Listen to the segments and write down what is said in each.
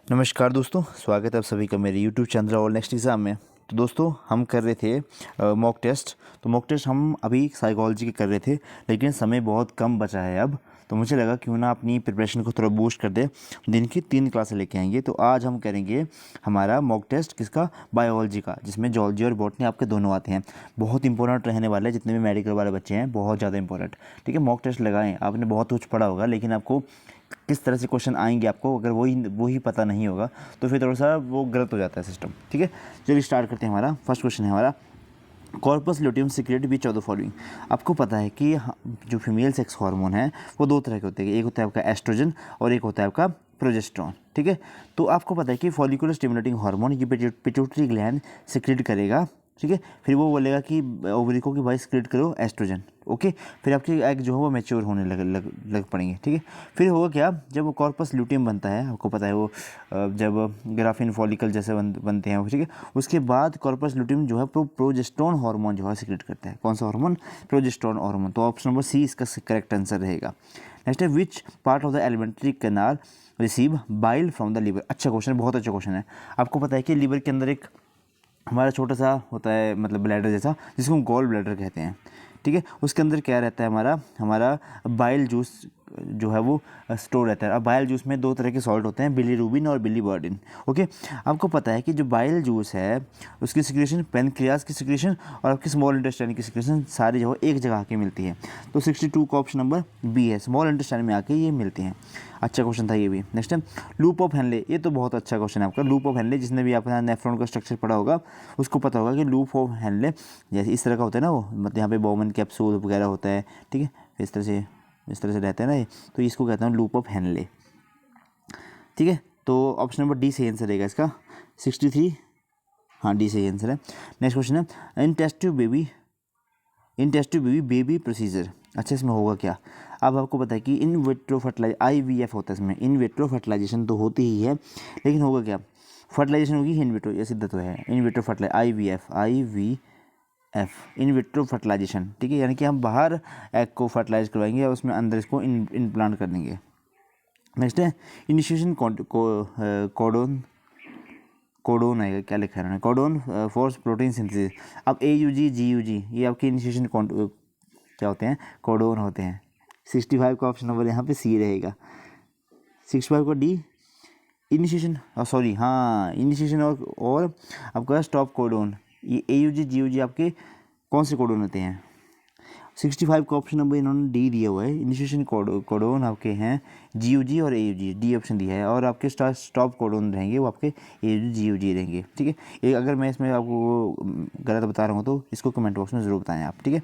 नमस्कार दोस्तों, स्वागत है आप सभी का मेरे यूट्यूब चैनल और नेक्स्ट एग्ज़ाम में। तो दोस्तों हम कर रहे थे मॉक टेस्ट। तो मॉक टेस्ट हम अभी साइकोलॉजी के कर रहे थे, लेकिन समय बहुत कम बचा है अब। तो मुझे लगा क्यों ना अपनी प्रिपरेशन को थोड़ा बूस्ट कर दे। दिन की 3 क्लासें लेके आएंगे। तो आज हम करेंगे हमारा मॉक टेस्ट किसका, बायोलॉजी का, जिसमें जूलॉजी और बॉटनी आपके दोनों आते हैं। बहुत इंपॉर्टेंट रहने वाले हैं, जितने भी मेडिकल वाले बच्चे हैं बहुत ज़्यादा इंपॉर्टेंट। ठीक है, मॉक टेस्ट लगाएं। आपने बहुत कुछ पढ़ा होगा, लेकिन आपको किस तरह से क्वेश्चन आएंगे आपको अगर वही पता नहीं होगा तो फिर थोड़ा सा वो गलत हो जाता है सिस्टम। ठीक है, चलिए स्टार्ट करते हैं। हमारा फर्स्ट क्वेश्चन है हमारा, corpus luteum secret which of the following. आपको पता है कि जो फीमेल सेक्स हार्मोन है वो 2 तरह के होते हैं। एक होता है आपका एस्ट्रोजन और एक होता है आपका प्रोजेस्टेरॉन। ठीक है, तो आपको पता है कि फॉलिकुलर स्टिमुलेटिंग हार्मोन ये पिट्यूटरी ग्लैंड सिक्रेट करेगा। ठीक है, फिर वो बोलेगा कि ओवरी को कि भाई सिक्रेट करो एस्ट्रोजन। ओके, फिर आपके एग जो है वो मैच्योर होने लग पड़ेंगे। ठीक है, फिर होगा क्या, जब वो कॉर्पस ल्यूटियम बनता है, आपको पता है वो जब ग्राफिन फॉलिकल जैसे बनते हैं वो। ठीक है, उसके बाद कॉर्पस ल्यूटियम जो है प्रोजेस्टेरॉन हार्मोन जो है सिक्रेट करता है। कौन सा हार्मोन? Progesterone hormone. तो ऑप्शन नंबर सी इसका करेक्ट आंसर रहेगा। नेक्स्ट है, which part of the alimentary canal receive bile from the liver. अच्छा क्वेश्चन है, बहुत अच्छा क्वेश्चन है। आपको पता है कि लिवर के अंदर एक हमारा छोटा सा होता है, मतलब ब्लैडर जैसा, जिसको हम गॉल ब्लैडर कहते हैं। ठीक है, उसके अंदर क्या रहता है, हमारा बाइल जूस जो है वो स्टोर रहता है। अब बाइल जूस में 2 तरह के सॉल्ट होते हैं, बिलीरुबिन और बिलीवर्डिन। ओके, आपको पता है कि जो बाइल जूस है उसकी सिक्रेशन, पेनक्रियाज की सिक्रेशन और आपकी स्मॉल इंटेस्टाइन की सिक्रेशन सारी जो है एक जगह आके मिलती है। तो 62 का ऑप्शन नंबर बी है, स्मॉल इंटेस्टाइन में आके ये मिलती हैं। अच्छा क्वेश्चन था ये भी। नेक्स्ट है, लूप ऑफ हेनले। ये तो बहुत अच्छा क्वेश्चन है आपका। लूप ऑफ हेनले, जिसने भी आपका नेफ्रॉन का स्ट्रक्चर पढ़ा होगा उसको पता होगा कि लूप ऑफ हेनले जैसे इस तरह का होता है ना, वो मतलब यहाँ पे बोमन कैप्सूल वगैरह होता है। ठीक है, इस तरह से रहता है ना ये, तो इसको कहते हैं लूप ऑफ हेनले। ठीक है, तो ऑप्शन नंबर डी सही आंसर रहेगा इसका। 63, हाँ डी सही आंसर है। नेक्स्ट क्वेश्चन है, इन टेस्ट बेबी बेबी प्रोसीजर। अच्छा, इसमें होगा क्या? अब आपको पता है कि इन विट्रो फर्टिलाइज IVF होता है इसमें। इन विट्रो फर्टिलाइजेशन तो होती ही है, लेकिन होगा क्या, फर्टिलाइजेशन होगी इन विट्रो, ये सिद्ध तो है। In vitro fertilize IVF in vitro fertilization. ठीक है, यानी कि हम बाहर एग को फर्टिलाइज करवाएंगे और उसमें अंदर इसको इम्प्लांट कर देंगे। नेक्स्ट है, इनिशिएशन कोडोन आएगा, क्या लिखा है उन्होंने, कोडोन फॉर प्रोटीन सिंथेसिस। अब AUG GUG ये आपके इनिशिएशन क्या होते हैं, कोडोन होते हैं। 65 का ऑप्शन नंबर यहाँ पे सी रहेगा। 65 का डी, इनिशिएशन, सॉरी हाँ, इनिशिएशन और आपका स्टॉप कोडोन। ये AUG GUG आपके कौन से कोडोन होते हैं? 65 का ऑप्शन नंबर इन्होंने डी दिया हुआ है। इनिशिएशन कोडोन आपके हैं GUG और AUG, डी ऑप्शन दिया है। और आपके स्टॉप कोडोन रहेंगे वो आपके AUG GUG रहेंगे। ठीक है, ये अगर मैं इसमें आपको गलत बता रहा हूँ तो इसको कमेंट बॉक्स में ज़रूर बताएं आप। ठीक है,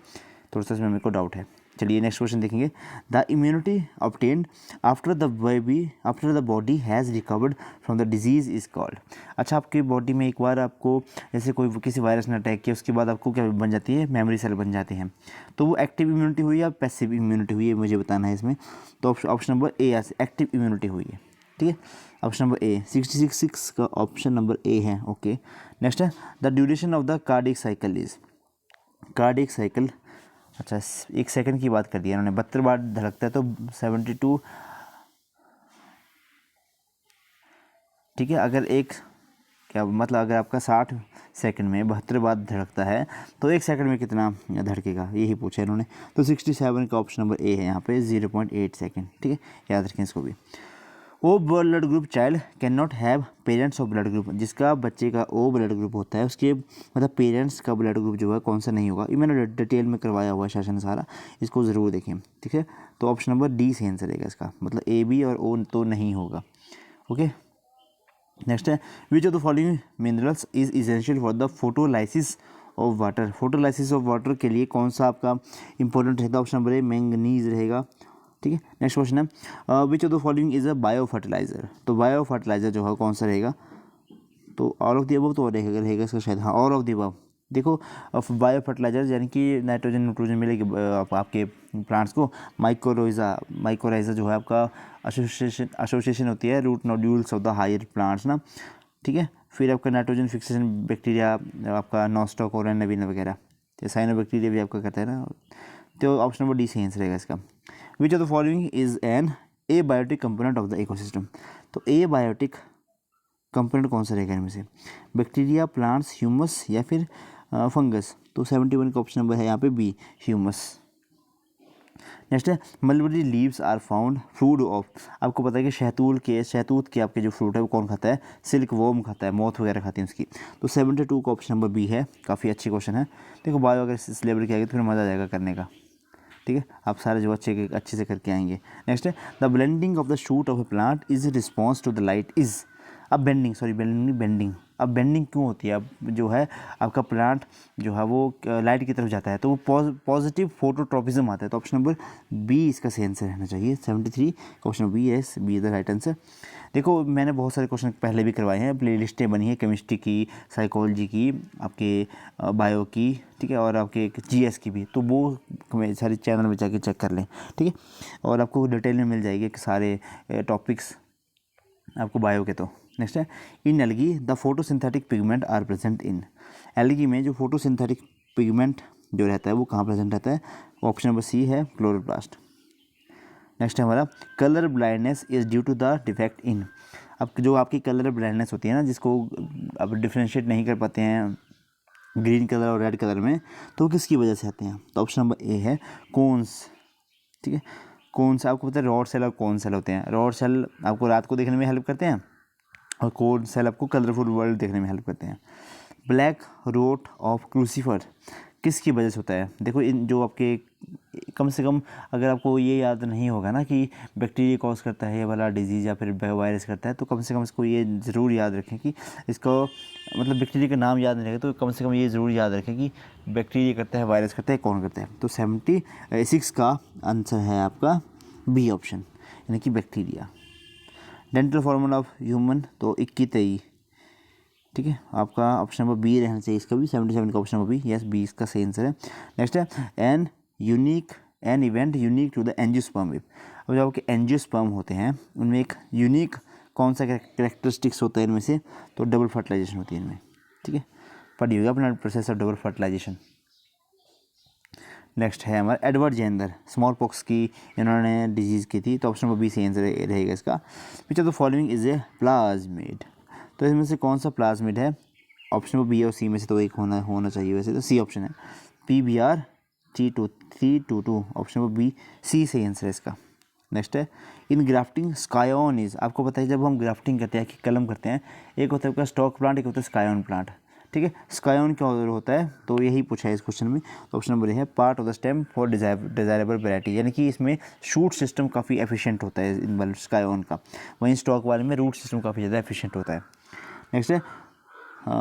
थोड़ा सा इसमें मेरे को डाउट है। चलिए नेक्स्ट क्वेश्चन देखेंगे, the immunity obtained after the body has recovered from the disease is called. अच्छा, आपकी बॉडी में एक बार आपको जैसे कोई किसी वायरस ने अटैक किया, उसके बाद आपको क्या बन जाती है, मेमोरी सेल बन जाते हैं। तो वो एक्टिव इम्यूनिटी हुई या पैसिव इम्यूनिटी हुई है, मुझे बताना है इसमें। तो ऑप्शन नंबर ए एक्टिव इम्यूनिटी हुई है। ठीक है, ऑप्शन नंबर ए, 66 का ऑप्शन नंबर ए है। ओके, नेक्स्ट है, the duration of the cardiac cycle is. Cardiac cycle, अच्छा 1 सेकंड की बात कर दी इन्होंने, 72 बार धड़कता है तो 72। ठीक है, अगर एक क्या मतलब, अगर आपका 60 सेकंड में 72 बार धड़कता है तो 1 सेकंड में कितना धड़केगा, यही पूछा इन्होंने। तो 67 का ऑप्शन नंबर ए है यहाँ पे, 0.8 सेकंड। ठीक है, याद रखें इसको भी। O blood group child can not have parents of blood group. जिसका बच्चे का O ब्लड ग्रुप होता है उसके मतलब पेरेंट्स का ब्लड ग्रुप जो है कौन सा नहीं होगा। ये मैंने डिटेल में करवाया हुआ है सेशन सारा, इसको ज़रूर देखें। ठीक है, तो ऑप्शन नंबर डी सही आंसर रहेगा इसका, मतलब A B और O तो नहीं होगा। ओके, नेक्स्ट है, which of the following minerals is essential for the photolysis of water. Photolysis of water के लिए कौन सा आपका इंपॉर्टेंट रहता है? ऑप्शन नंबर ए मैंगनीज रहेगा। ठीक है, नेक्स्ट क्वेश्चन है, which of the following is a bio fertilizer. तो बायो फर्टिलाइजर जो है कौन सा रहेगा? तो ऑल ऑफ द अबव तो रहेगा इसका शायद, हाँ ऑल ऑफ द अबव। देखो, बायो फर्टिलाइजर यानी कि नाइट्रोजन नाइट्रोजन मिलेगी आपके प्लांट्स को। माइकोराइजा जो है आपका एसोसिएशन होती है root nodules of the higher plants ना। ठीक है, फिर आपका नाइट्रोजन फिक्सेशन बैक्टीरिया आपका नॉस्टॉक और नवीन वगैरह, तो साइनो बैक्टीरिया भी आपका कहता है ना। तो ऑप्शन नंबर डी सही आंसर रहेगा इसका। विच of the following is an abiotic component of the ecosystem. तो एबायोटिक कंपोनेंट कौन सा रहेगा इनमें से, बैक्टीरिया, प्लांट्स, ह्यूमस या फिर फंगस। तो 71 का ऑप्शन नंबर है यहाँ पे बी, ह्यूमस। नेक्स्ट है mulberry leaves are found food of. आपको पता है कि शहतूत के आपके जो फ्रूट है वो कौन खाता है, सिल्क वॉर्म खाता है, मॉथ वगैरह खाती है उसकी। तो 72 का ऑप्शन नंबर बी है, काफ़ी अच्छी क्वेश्चन है। देखो बायो अगर इस लेवल की आएगी तो फिर मज़ा आ जाएगा करने का, ठीक है, आप सारे जो अच्छे से करके आएंगे। नेक्स्ट है the blending of the shoot of a plant is response to the light is. अब बेंडिंग, अब बेंडिंग क्यों होती है, अब जो है आपका प्लांट जो है वो लाइट की तरफ जाता है तो वो पॉजिटिव फोटोट्रॉपिज्म आता है। तो ऑप्शन नंबर बी इसका सही आंसर रहना चाहिए। 73 क्वेश्चन बी है, B is the right answer. देखो मैंने बहुत सारे क्वेश्चन पहले भी करवाए हैं, प्ले लिस्टें बनी है केमिस्ट्री की, साइकोलॉजी की, आपके बायो की, ठीक है, और आपके जीएस की भी, तो वो सारे चैनल में जाके चेक कर लें, ठीक है, और आपको डिटेल में मिल जाएगी कि सारे टॉपिक्स आपको बायो के। तो नेक्स्ट है in algae the photosynthetic pigment are present in. Algae में जो फोटोसिंथेटिक पिगमेंट जो रहता है वो कहाँ प्रेजेंट रहता है, ऑप्शन नंबर सी है क्लोरोप्लास्ट। नेक्स्ट है हमारा colour blindness is due to the defect in. अब जो आपकी कलर ब्लाइंडनेस होती है ना, जिसको आप डिफ्रेंशिएट नहीं कर पाते हैं ग्रीन कलर और रेड कलर में, तो किसकी वजह से आते हैं। तो ऑप्शन नंबर ए है कोन्स, ठीक है, कौन सा आपको पता है रॉड सेल और कौन सेल होते हैं। रॉड सेल आपको रात को देखने में हेल्प करते हैं और कोन सेल आपको कलरफुल वर्ल्ड देखने में हेल्प करते हैं। ब्लैक रोट ऑफ क्रूसीफर किसकी वजह से होता है। देखो इन जो आपके कम से कम अगर आपको ये याद नहीं होगा ना कि बैक्टीरिया कॉज करता है ये वाला डिजीज़ या फिर वायरस करता है, तो कम से कम इसको ये ज़रूर याद रखें कि इसको मतलब बैक्टीरिया का नाम याद नहीं रहेगा तो कम से कम ये ज़रूर याद रखें कि बैक्टीरिया करता है, वायरस करता है, कौन करता है। तो 76 का आंसर है आपका बी ऑप्शन, यानी कि bacteria. Dental formula of human तो 21, ठीक है, आपका ऑप्शन नंबर बी रहना चाहिए इसका भी। 77 का option number B, yes B इसका सही आंसर है। नेक्स्ट है an event unique to the angiosperm wave. अब जो आपके एंजियोस्पर्म होते हैं उनमें एक यूनिक कौन सा कैरेक्टरिस्टिक्स होता है इनमें से, तो डबल फर्टिलाइजेशन होती है इनमें, ठीक है, पढ़ी होगी अपना process of double fertilization. Next है हमारा एडवर्ड जेनर, स्मॉल पॉक्स की इन्होंने डिजीज़ की थी, तो ऑप्शन नंबर बी सही आंसर रहेगा इसका। विच of the following is a plasmid. तो इसमें से कौन सा प्लाज्मिड है, ऑप्शन नंबर बी और सी में से तो एक होना चाहिए वैसे, तो सी ऑप्शन है PBr 322, option number B C सही आंसर है इसका। नेक्स्ट है इन ग्राफ्टिंग स्कायोन इज। आपको पता है जब हम ग्राफ्टिंग करते हैं कि कलम करते हैं, एक होता है आपका स्टॉक प्लांट, एक होता है स्कायोन प्लांट, ठीक है। स्कायोन क्या होता है तो यही पूछा है इस क्वेश्चन में, तो ऑप्शन नंबर है part of the stem for desirable variety, यानी कि इसमें शूट सिस्टम काफ़ी एफिशिएंट होता है इन वाले स्कायोन का, वहीं स्टॉक वाले में रूट सिस्टम काफ़ी ज़्यादा एफिशिएंट होता है। नेक्स्ट है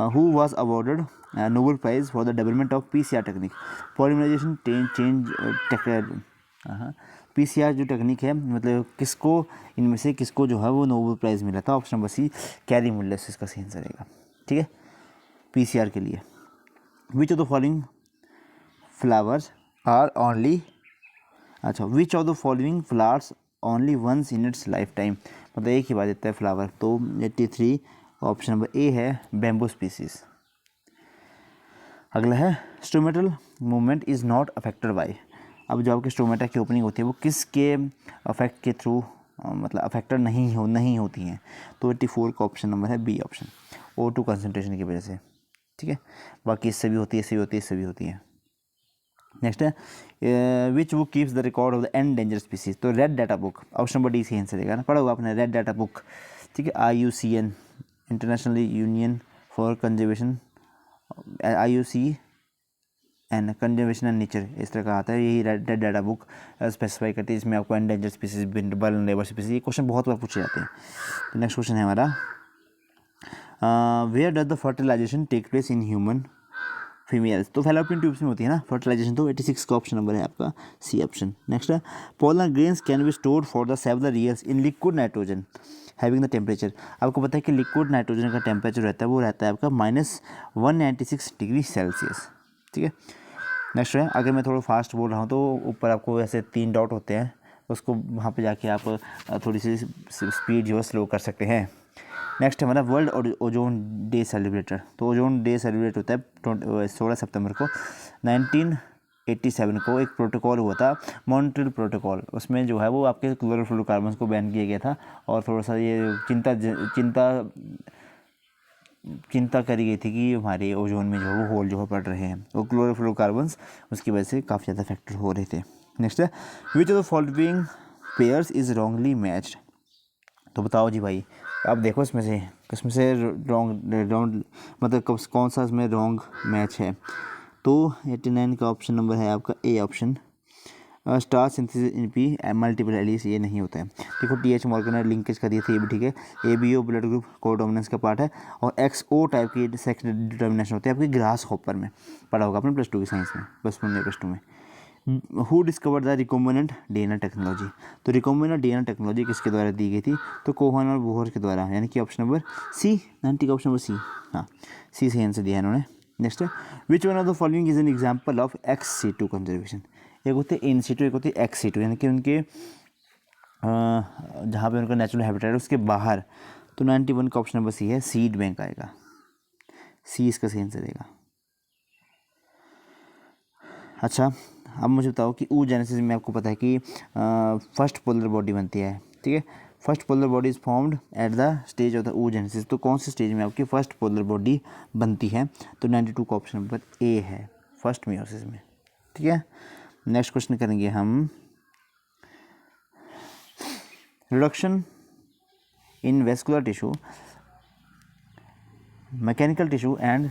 who was awarded Nobel prize for the development of PCR technique. Polymerization PCR जो टेक्निक है मतलब किसको, इनमें से किसको जो है वो नोबेल प्राइज़ मिला था, option number C Cary Mullis इसका सही आंसर रहेगा, ठीक है, PCR के लिए। Which of the following flowers are only, अच्छा which of the following flowers only once in its lifetime, मतलब एक ही बार देता है फ्लावर, तो 83 ऑप्शन नंबर ए है बैम्बू स्पीसीज। अगला है stomatal movement is not affected by. अब जो आपके स्टोमेटा की ओपनिंग होती है वो किसके अफेक्ट के थ्रू मतलब अफेक्टेड नहीं होती हैं, तो 84 का ऑप्शन नंबर है बी ऑप्शन, O2 कंसनट्रेशन की वजह से, ठीक है, बाकी इससे भी होती है, इससे भी होती है, इससे भी होती है। नेक्स्ट है which book keeps the record of the endangered species, तो red data book, option number D सही आंसर रहेगा ना, पढ़ा होगा आपने रेड डाटा बुक, ठीक है, IUCN international union for conservation, IUCN conservation and nature इस तरह का आता है, यही रेड डाटा बुक स्पेसिफाई करती है, इसमें आपको एंडेंजर स्पीसीज, वल्नरेबल स्पीसीज, ये क्वेश्चन बहुत बार पूछे जाते हैं। तो नेक्स्ट क्वेश्चन है हमारा where does the fertilization take place in human females, तो फैलोपियन ट्यूब्स में होती है ना फर्टिलाइजेशन, तो 86 का ऑप्शन नंबर है आपका सी ऑप्शन। नेक्स्ट है pollen grains can be stored for the several years in liquid nitrogen having the temperature. आपको पता है कि लिक्विड नाइट्रोजन का टेम्परेचर रहता है वो रहता है आपका -196 डिग्री सेल्सियस, ठीक है। नेक्स्ट है अगर मैं थोड़ा फास्ट बोल रहा हूँ तो ऊपर आपको ऐसे 3 डॉट होते हैं, उसको वहाँ पे जाके आप थोड़ी सी स्पीड जो है स्लो कर सकते हैं। नेक्स्ट हमारा वर्ल्ड ओजोन डे सेलिब्रेटर, तो ओजोन डे सेलिब्रेट होता है 16 सितंबर को। 1987 को एक प्रोटोकॉल हुआ था मॉन्ट्रियल प्रोटोकॉल, उसमें जो है वो आपके क्लोरोफ्लोरोकार्बन्स को बैन किया गया था, और थोड़ा सा ये चिंता चिंता करी गई थी कि हमारे ओजोन में जो है वो होल जो है पड़ रहे हैं, वो क्लोरोफ्लोरोकार्बन्स उसकी वजह से काफ़ी ज़्यादा फैक्टर हो रहे थे। नेक्स्ट है, which of the following pairs is wrongly matched. तो बताओ जी भाई, अब देखो इसमें से रॉन्ग मतलब कौन सा इसमें रॉन्ग मैच है। तो 89 का ऑप्शन नंबर है आपका A option, star synthesis in pea multiple alleles, ये नहीं होता है। देखो टी एच मॉर्गन ने लिंकेज कर दिया था, ये भी ठीक है। A B O blood group codominance का पार्ट है, और एक्स ओ टाइप की सेक्शन डिटर्मिनेशन होती है आपकी ग्रास हॉपर में, पढ़ा होगा आपने +2 की साइंस में, +1 में। Who discover the recombinant DNA technology. तो रिकॉम्बिनेंट डीएनए टेक्नोलॉजी किसके द्वारा दी गई थी, तो कोहन और बोहर के द्वारा, यानी कि ऑप्शन नंबर सी, 90 का ऑप्शन नंबर सी, हाँ सी सही आंसर दिया इन्होंने। नेक्स्ट है, which one of the following is an example of x-C2 conservation. एक होते हैं इन-सी2, एक होती है एक्स-सी2, यानी कि उनके जहाँ पे उनका नेचुरल हैबिटेट है उसके बाहर। तो 91 का ऑप्शन नंबर सी है, सीड बैंक आएगा, सी इसका सही आंसर देगा। अच्छा, अब मुझे बताओ कि oogenesis में आपको पता है कि फर्स्ट पोलर बॉडी बनती है, ठीक है। First polar body is formed at the stage of the oogenesis। तो कौन से स्टेज में आपकी फर्स्ट पोलर बॉडी बनती है, तो 92 का ऑप्शन नंबर ए है, फर्स्ट मियोसिस में, ठीक है। नेक्स्ट क्वेश्चन करेंगे हम, reduction in vascular tissue, mechanical tissue and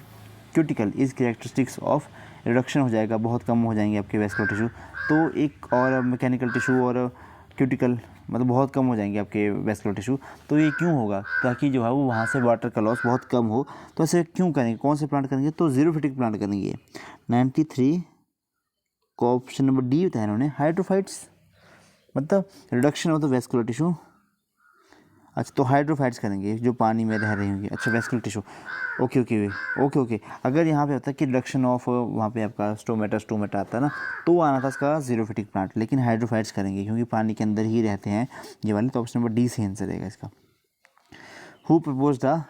cuticle is characteristics of. Reduction हो जाएगा, बहुत कम हो जाएंगे आपके वेस्कुलर टिश्यू, तो एक और मैकेनिकल टिश्यू और क्यूटिकल मतलब बहुत कम हो जाएंगे आपके वेस्कुलर टिश्यू। तो ये क्यों होगा, ताकि जो है वो वहाँ से वाटर का लॉस बहुत कम हो। तो ऐसे क्यों करेंगे, कौन से प्लांट करेंगे, तो जीरोफिटिक प्लांट करेंगे। 93 को ऑप्शन नंबर डी बताया इन्होंने, हाइड्रोफाइट्स, मतलब reduction of the vascular tissue. अच्छा, तो हाइड्रोफाइट्स करेंगे जो पानी में रह रहे होंगे। अच्छा, vascular tissue, okay okay okay okay. अगर यहाँ पे होता है कि रिडक्शन ऑफ, वहाँ पे आपका स्टोमेटा आता है ना, तो आना था इसका जीरोफिटिक प्लांट, लेकिन हाइड्रोफाइट्स करेंगे क्योंकि पानी के अंदर ही रहते हैं ये वाले। तो ऑप्शन नंबर डी से आंसर रहेगा इसका। Who propose the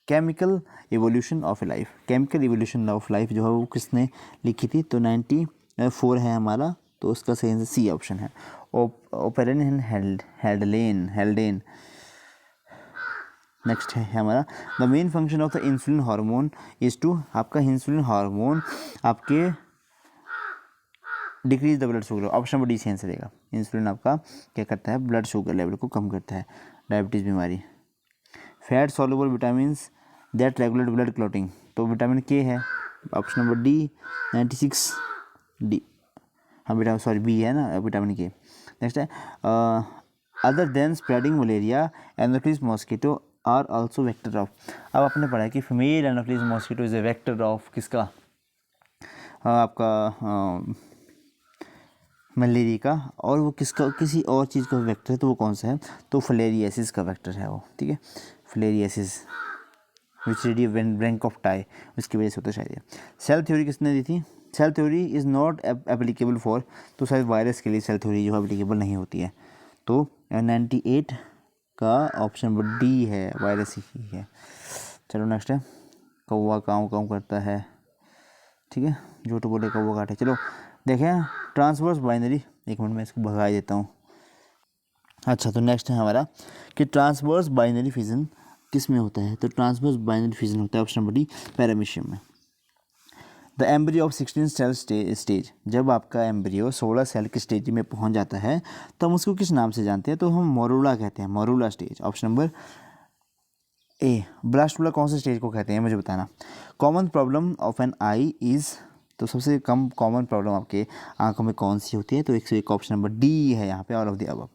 chemical evolution of A life. Chemical evolution of life जो है वो किसने लिखी थी, तो 94 है हमारा, तो उसका सही आंसर सी ऑप्शन है, ओपेरन हेल्डेन। नेक्स्ट है हमारा, the main function of the insulin hormone is to, आपका इंसुलिन हार्मोन आपके decrease the blood sugar, option number D से आंसर रहेगा। इंसुलिन आपका क्या करता है, ब्लड शुगर लेवल को कम करता है, डायबिटीज़ बीमारी। Fat soluble vitamins that regulate blood clotting, तो विटामिन के है, ऑप्शन नंबर डी 96 डी, हाँ बेटा सॉरी बी है ना विटामिन के। नेक्स्ट है, other than spreading malaria anopheles mosquito are also vector of. अब आपने पढ़ा है कि female anopheles mosquito is a vector of किसका, आपका मलेरिया का, और वो किसका, किसी और चीज़ का वेक्टर है, तो वो कौन सा है, तो फिलेरियासिस का वेक्टर है वो, ठीक है। फिलेरियासिस विच रेडी ब्रैंक ऑफ टाई, उसकी वजह से होता है शायद। सेल थ्योरी किसने दी थी, cell theory is not applicable for, तो शायद वायरस के लिए सेल थ्योरी जो एप्लीकेबल नहीं होती है। तो 98 का ऑप्शन नंबर डी है, वायरस ही है। चलो नेक्स्ट है, कौवा काँव काँव करता है, ठीक है, झूठ बोले कौवा काटे। चलो देखें, ट्रांसवर्स बाइनरी, एक मिनट में इसको भगा देता हूँ। अच्छा, तो नेक्स्ट है हमारा कि ट्रांसवर्स बाइनरी फिजन किस में होता है, तो ट्रांसवर्स बाइनरी फिजन होता है ऑप्शन नंबर डी, पैरामीशियम में। The embryo of 16 cell stage, जब आपका एम्ब्रियो 16 सेल के स्टेज में पहुंच जाता है तो हम उसको किस नाम से जानते हैं, तो हम मोरूला कहते हैं, morula stage, option number A. Blastula कौन से स्टेज को कहते हैं मुझे बताना। Common problem of an eye is, तो सबसे कम कॉमन प्रॉब्लम आपके आंखों में कौन सी होती है, तो 101 ऑप्शन नंबर डी है यहाँ पे, ऑल ऑफ द अबव।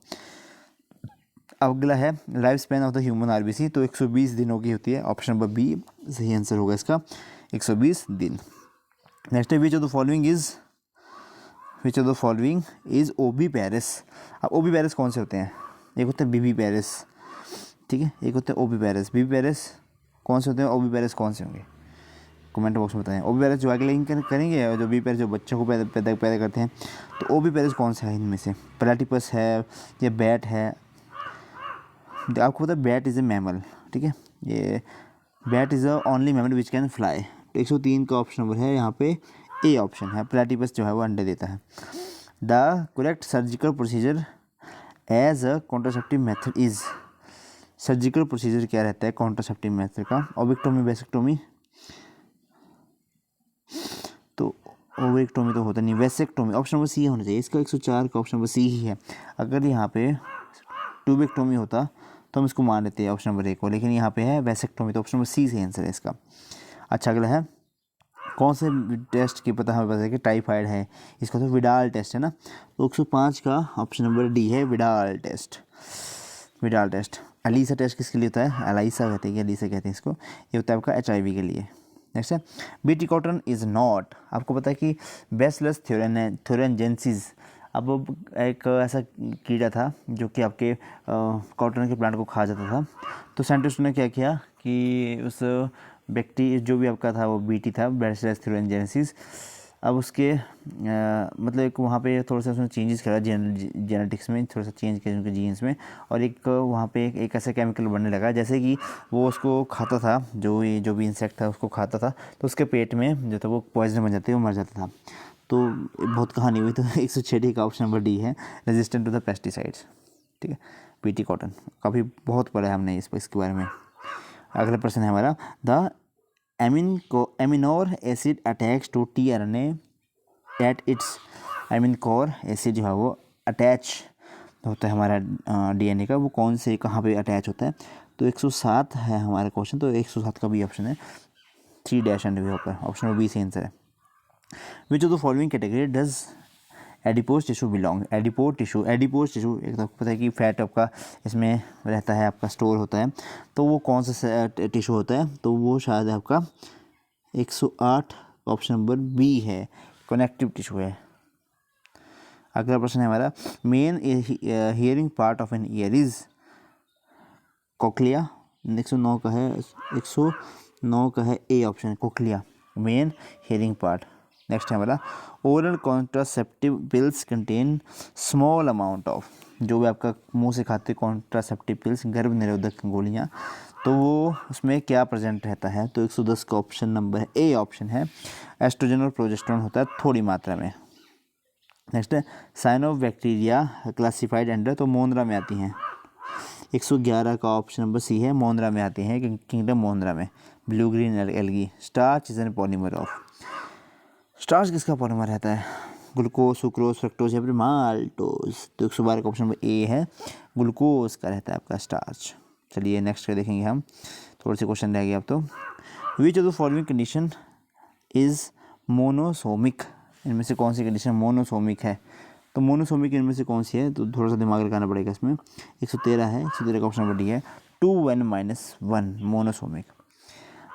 अगला है life span of the human RBC, तो 120 दिनों की होती है, ऑप्शन नंबर बी सही आंसर होगा इसका, 120 दिन। नेक्स्ट है, which of the following is oviparous. अब ओबी पेरिस कौन से होते हैं, एक होता है बीबी पेरिस, ठीक है, एक होता है ओबी पेरिस। बीबी पेरिस कौन से होते हैं, ओबी पेरिस कौन से होंगे, कमेंट बॉक्स में बताएं। ओबी पेरिस जो आगे लिंक करेंगे, और जो बीबी पेरिस जो बच्चों को पैदा करते हैं, तो ओबी पेरिस कौन सा है इनमें से, प्लेटिपस है या बैट है। आपको पता है बैट इज़ ए मैमल, ठीक है, ये bat is a only mammal which can fly. 103 का ऑप्शन नंबर है यहाँ पे, ए ऑप्शन है, प्लेटिपस जो है वो अंडे देता है। The correct surgical procedure as a contraceptive method is, surgical procedure क्या रहता है कॉन्ट्रासेप्टिव मेथड का? ओविक्टोमी, वेसेक्टोमी, तो ओविक्टोमी तो होता नहीं, वेसेक्टोमी ऑप्शन नंबर सी होना चाहिए इसका। 104 का ऑप्शन नंबर सी ही है। अगर यहाँ पे ट्यूबेक्टोमी होता तो हम इसको मान लेते हैं ऑप्शन नंबर ए को, लेकिन यहाँ पे है वेसेक्टोमी, तो ऑप्शन नंबर सी से आंसर है इसका। अच्छा, अगला है कौन से टेस्ट की पता हमें पता है कि टाइफाइड है, इसका तो विडाल टेस्ट है ना। तो 105 का ऑप्शन नंबर डी है Widal test. Widal test. ELISA test किसके लिए होता है? एलाइसा कहते हैं, एलिसा कहते हैं इसको। ये होता है आपका HIV के लिए। नेक्स्ट है बीटी कॉटन इज़ नॉट, आपको पता है कि बैसिलस थ्यूरेंजेंसिस, अब एक ऐसा कीड़ा था जो कि आपके कॉटन के प्लांट को खा जाता था। तो साइंटिस्ट ने क्या किया कि उस व्यक्ति जो भी आपका था वो बीटी था, बैसिलस थ्यूरेंजेंसिस, अब उसके मतलब एक वहाँ पे थोड़ा सा उसने चेंजेस करा जेनेटिक्स में, थोड़ा सा चेंज किया उनके जीन्स में, और एक वहाँ पे एक ऐसा केमिकल बनने लगा जैसे कि वो उसको खाता था, जो भी इंसेक्ट था उसको खाता था, तो उसके पेट में जो था वो पॉइजन बन जाते वो मर जाता था। तो बहुत कहानी हुई। तो 106 का ऑप्शन नंबर डी है रेजिस्टेंट टू द पेस्टिसाइड्स। ठीक है, बीटी कॉटन काफ़ी बहुत पढ़ा है हमने इसके बारे में। अगला प्रश्न है हमारा, the amino acid attach to tRNA at its, amino acid जो है वो अटैच होता है हमारा DNA का, वो कौन से कहाँ पे अटैच होता है? तो 107 है हमारा क्वेश्चन, तो 107 का भी ऑप्शन है 3 डैश एंड वे ऊपर, ऑप्शन नंबर बी से आंसर है। Which of the following category does adipose tissue belong? Adipose tissue एक तो पता है कि फैट आपका इसमें रहता है, आपका स्टोर होता है, तो वो कौन सा टिश्यू होता है? तो वो शायद आपका 108 ऑप्शन नंबर बी है, कनेक्टिव टिश्यू है। अगला प्रश्न है हमारा, main hearing part of an ear is cochlea. 109 का है, 109 का है A option, cochlea main hearing part. Next है हमारा, oral contraceptive pills contain small amount of, जो भी आपका मुंह से खाते कॉन्ट्रासेप्टिव पिल्स, गर्भ निरोधक गोलियाँ, तो वो उसमें क्या प्रेजेंट रहता है? तो 110 का ऑप्शन नंबर ए ऑप्शन है, एस्ट्रोजन और प्रोजेस्टेरोन होता है थोड़ी मात्रा में। नेक्स्ट है साइनोबैक्टीरिया क्लासिफाइड अंडर, तो मोंद्रा में आती हैं। 111 का ऑप्शन नंबर सी है, मोंद्रा में आती हैं, किंगडम मोंद्रा में। Blue green algae. Starch is an polymer of, starch किसका पॉलीमर रहता है? ग्लूकोज, सुक्रोज, फ्रक्टोज या फिर माल्टोज। तो 112 का ऑप्शन नंबर ए है, ग्लूकोज का रहता है आपका स्टार्च। चलिए नेक्स्ट का देखेंगे हम, थोड़े से क्वेश्चन रह गए अब तो। विच of the following condition is monosomic, इनमें से कौन सी कंडीशन मोनोसोमिक है? तो मोनोसोमिक इनमें से कौन सी है? तो थोड़ा सा दिमाग लगाना पड़ेगा इसमें। 113 है, 113 का ऑप्शन नंबर डी है, 2n-1 monosomic.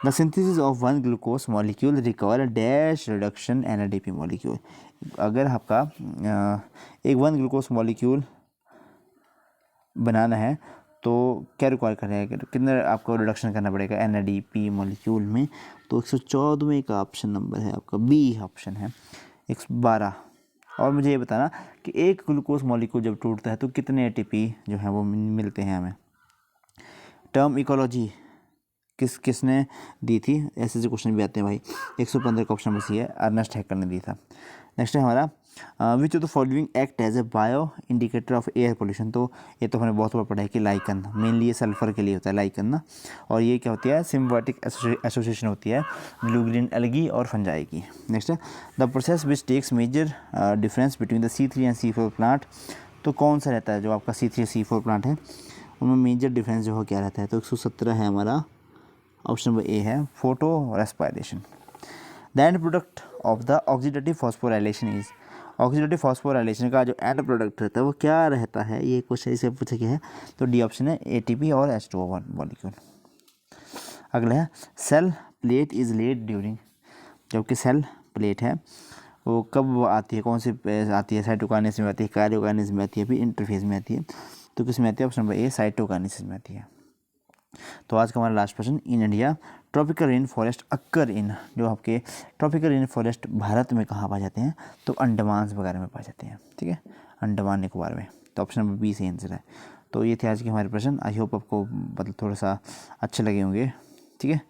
The synthesis of one glucose molecule require dash reduction NADP molecule. अगर आपका एक 1 ग्लूकोज मॉलिक्यूल बनाना है तो क्या रिक्वायर करेगा, कितना आपको रिडक्शन करना पड़ेगा NADP मॉलिक्यूल में? तो 114 का ऑप्शन नंबर है आपका बी ऑप्शन है, 112। और मुझे ये बताना कि एक ग्लूकोज मॉलिक्यूल जब टूटता है तो कितने ATP जो है वो मिलते हैं हमें? टर्म इकोलॉजी किसने दी थी? ऐसे क्वेश्चन भी आते हैं भाई। 115 का ऑप्शन नंबर सी है, अर्नेस्ट हैकर ने दी था। नेक्स्ट है हमारा, which of the following act as a bio indicator of air pollution. तो ये तो हमने बहुत बार पढ़ा है कि लाइकन, मेनली ये सल्फर के लिए होता है लाइकन ना, और ये क्या होती है? सिम्बायोटिक एसोसिएशन होती है ब्लू ग्रीन एल्गी और फंजाई की। नेक्स्ट है the process which takes major difference between the C3 and C4 plant. तो कौन सा रहता है जो आपका C3 C4 प्लांट है, उनमें मेजर डिफरेंस जो है क्या रहता है? तो 117 है हमारा, ऑप्शन नंबर ए है, photo respiration. The end product of the oxidative phosphorylation is, oxidative phosphorylation का जो एंड प्रोडक्ट रहता है वो क्या रहता है? ये क्वेश्चन इसे पूछा गया है, तो डी ऑप्शन है, ATP और H2O मॉलिक्यूल। अगला है cell plate is laid during, जबकि सेल प्लेट है वो कब आती है, कौन सी आती है? साइटोकाइनेसिस में आती है, कार्योकाइनेसिस में आती है, फिर इंटरफेज में आती है। तो किस में आती है? ऑप्शन नंबर ए, साइटोकाइनेसिस में आती है। तो आज का हमारा लास्ट प्रश्न, in India tropical rain forest occur in, जो आपके ट्रॉपिकल रेन फॉरेस्ट भारत में कहाँ पाए जाते हैं? तो अंडमान वगैरह में पाए जाते हैं। ठीक है, अंडमान निकोबार में। तो ऑप्शन नंबर बी से आंसर है। तो ये थे आज के हमारे प्रश्न। आई होप आपको मतलब थोड़ा सा अच्छे लगे होंगे। ठीक है,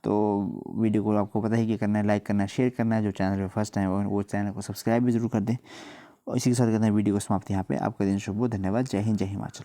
तो वीडियो को आपको पता ही क्या करना है, लाइक करना है, शेयर करना है। जो चैनल पर फर्स्ट टाइम वो चैनल को सब्सक्राइब भी जरूर कर दें। और इसी के साथ करते हैं वीडियो को समाप्त यहाँ पे। आपका दिन शुभ हो, धन्यवाद। जय हिंद, जय हिमाचल।